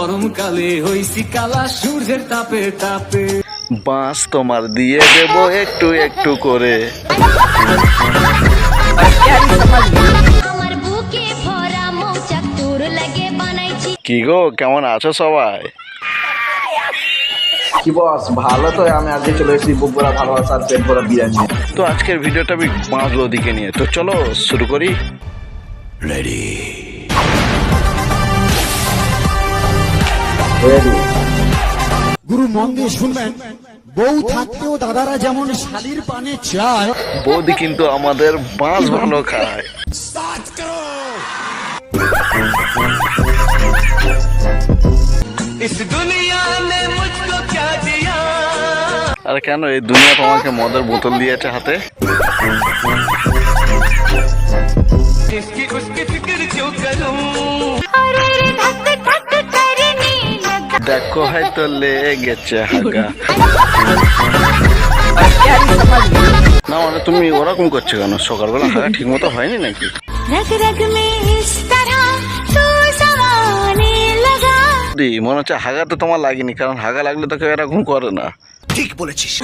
গরমকালে হইছি কালা সূর্যের তাপে তাপে। বাঁশ তোমার দিয়ে দেব একটু একটু করে। কি গো, কেমন আছো সবাই? কি বস, ভালো তো। আমি আজকে চলে এসেছি বুক ভরা ভালোবাসা আর পেট ভরা বিরিয়ানি। তো আজকের ভিডিওটা আমি বাঁধলো দিকে নিয়ে, তো চলো শুরু করি। রেডি। গুরু মন দিয়ে শুনবেন, বউ থাকতেও দাদারা যেমন শালির পানে চায়, বৌদি কিন্তু আমাদের বাঁশ ভালো খায়। আর কেন এই দুনিয়া তোমাকে মদের বোতল দিয়েছে হাতে? দেখো হয়তো লেগেছে হাগা। না মানে তুমি ওরকম করছো কেন? সকালবেলা হাগা ঠিক মতো হয়নি নাকি? মনে হচ্ছে হাগা তো তোমার লাগেনি, কারণ হাগা লাগলে তো কেউ এরকম করে না। ঠিক বলেছিস।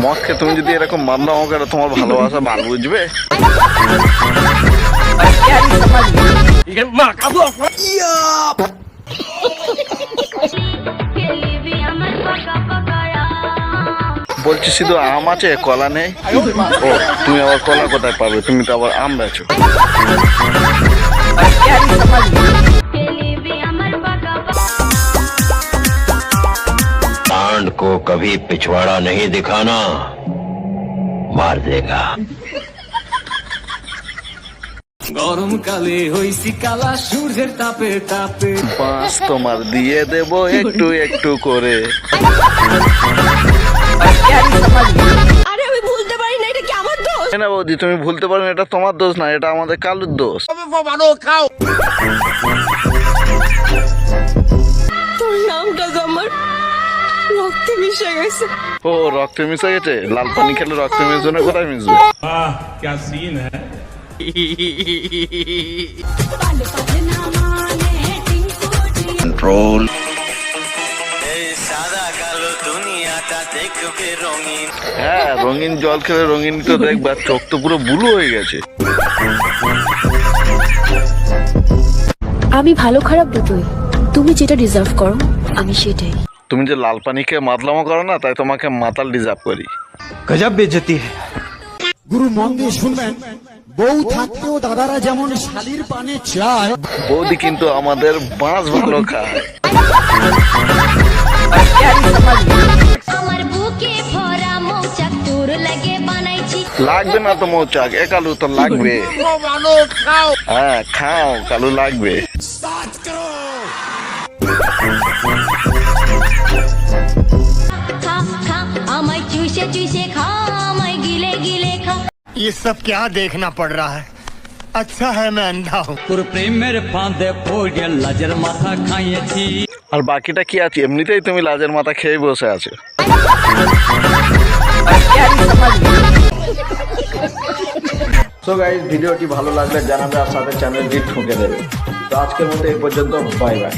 মদকে তুমি যদি এরকম মানলাম করে, তোমার ভালোবাসা মান বুঝবে? বলছি শুধু আম আছে, কলা নেই? ও, তুমি আবার কলা কোথায় পাবে? তুমি তো আবার আম বেচো। सांड को कभी पिछवाड़ा नहीं दिखाना, मार देगा। গরমকালে হইছি কালা সূর্যের তাপে তাপে। বাঁশ তোমার দিয়ে দেব একটু একটু করে। আরে আমি ভুলতে পারি না, এটা কি আমার দোষ? না বৌদি, তুমি ভুলতে পারো না, এটা তোমার দোষ না, এটা আমাদের কালুর দোষ। তোর নামটা তো আমার রক্তে মিশে গেছে। ও, রক্তে মিশে গেছে? লাল পানি খেলে রক্তে মিশবে না, কোথায় মিশবে? क्या सीन है। कंट्रोल। হ্যাঁ, রঙিন জল খেলে রঙিন তো দেখবা, চোখ তো পুরো ব্লু হয়ে গেছে। আমি ভালো খারাপ দুটোই, তুমি যেটা ডিজার্ভ করো আমি সেটাই। তুমি যে লাল পানি খেয়ে মাতলামো করো না, তাই তোমাকে মাতাল ডিজার্ভ করি। গজব বেজতি। গুরু মন দিয়ে শুনবেন, বউ থাকতেও দাদারা যেমন শালির পানে চায়, বৌদি কিন্তু আমাদের বাঁশ ভালো খায়। লাগবে না তো মৌচাক, এ কালু তো লাগবে। হ্যাঁ খাও, কালু লাগবে। ये सब क्या देखना पड़ रहा है? अच्छा है मैं अंधा हूँ। প্রেমের ফাঁদে পড়ে লাজের মাথা খাইয়েছি। আর বাকিটা কি আছে? এমনিতেই তুমি লাজের মাথা খেয়ে বসে আছো। সো গাইস, ভিডিওটি ভালো লাগলে জানাবে আর সাথে চ্যানেলটি ঠুকে দেবে। তো আজকের মতো এই পর্যন্ত, বাই বাই।